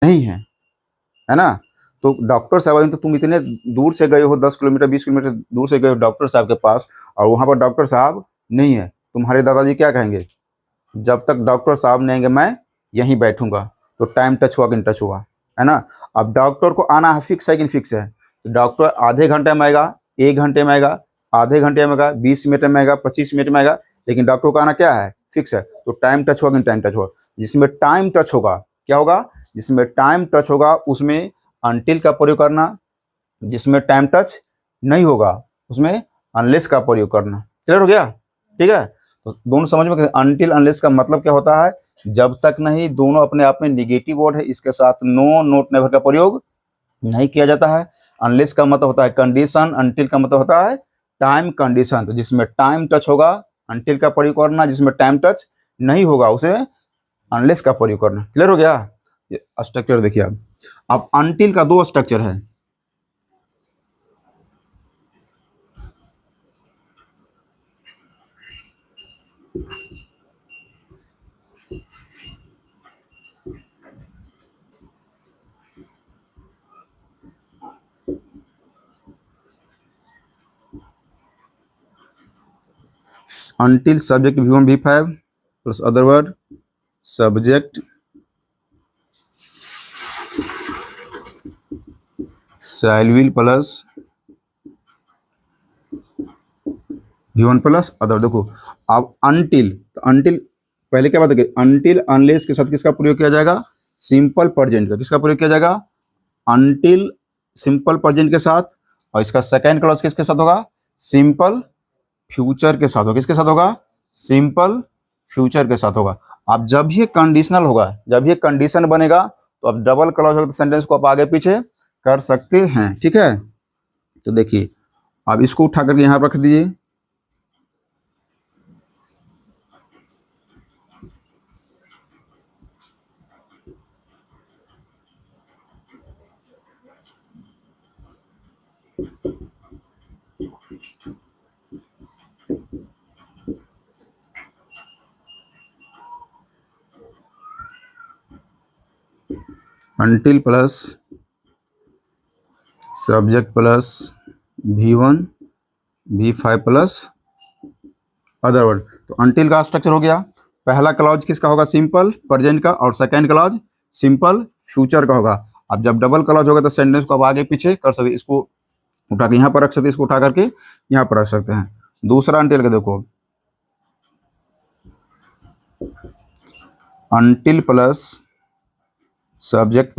नहीं है ना। तो डॉक्टर साहब, तो तुम इतने दूर से गए हो, 10 किलोमीटर 20 किलोमीटर दूर से गए हो डॉक्टर साहब के पास, और वहाँ पर डॉक्टर साहब नहीं है, तुम्हारे दादाजी क्या कहेंगे? जब तक डॉक्टर साहब नहीं आएंगे मैं यहीं बैठूंगा। तो टाइम टच हुआ कि नहीं टच हुआ, है ना। अब डॉक्टर को आना है, फिक्स है कि नहीं फिक्स है? डॉक्टर आधे घंटे में आएगा, 1 घंटे में आएगा, आधे घंटे में आएगा, 20 मिनट में आएगा, 25 मिनट में आएगा, लेकिन डॉक्टर को आना क्या है? फिक्स है। तो टाइम टच हुआ कि नहीं टाइम टच हुआ? जिसमें टाइम टच होगा क्या होगा? जिसमें टाइम टच होगा उसमें अनटिल का प्रयोग करना, जिसमें टाइम टच नहीं होगा उसमें अनलेस का प्रयोग करना। क्लियर हो गया? ठीक है। तो दोनों समझ में, अनटिल अनलेस का मतलब क्या होता है? जब तक नहीं, दोनों अपने आप में निगेटिव वर्ड है, इसके साथ नो नोट नेवर का प्रयोग नहीं किया जाता है। अनलेस का मतलब होता है कंडीशन, अनटिल का मतलब होता है टाइम कंडीशन। तो जिसमें टाइम टच होगा अनटिल का प्रयोग करना, जिसमें टाइम टच नहीं होगा उसे अनलेस का प्रयोग करना। क्लियर हो गया? ये स्ट्रक्चर देखिए। अब अनटिल का 2 स्ट्रक्चर है। until subject v1 v5 plus other word subject shall will plus v1 plus other. देखो अब until, तो until पहले क्या बात है? until unless के साथ किसका प्रयोग किया जाएगा? सिंपल प्रेजेंट का। किसका प्रयोग किया जाएगा? until सिंपल प्रेजेंट के साथ। और इसका सेकेंड क्लॉज किसके साथ होगा? सिंपल फ्यूचर के साथ होगा। किसके साथ होगा? सिंपल फ्यूचर के साथ होगा। अब जब ये कंडीशनल होगा, जब ये कंडीशन बनेगा, तो अब डबल क्लॉज होगा तो सेंटेंस को आप आगे पीछे कर सकते हैं। ठीक है। तो देखिए अब इसको उठा करके यहां रख दीजिए। until plus subject plus v1 v5 plus other word. तो until का स्ट्रक्चर हो गया। पहला क्लॉज किसका होगा? सिंपल प्रेजेंट का। और सेकेंड क्लॉज सिंपल फ्यूचर का होगा। अब जब डबल क्लॉज होगा तो सेंटेंस को आप आगे पीछे कर सकते। इसको उठा के यहाँ पर रख सकते, इसको उठा करके यहाँ पर रख सकते हैं। दूसरा until का देखो, until प्लस सब्जेक्ट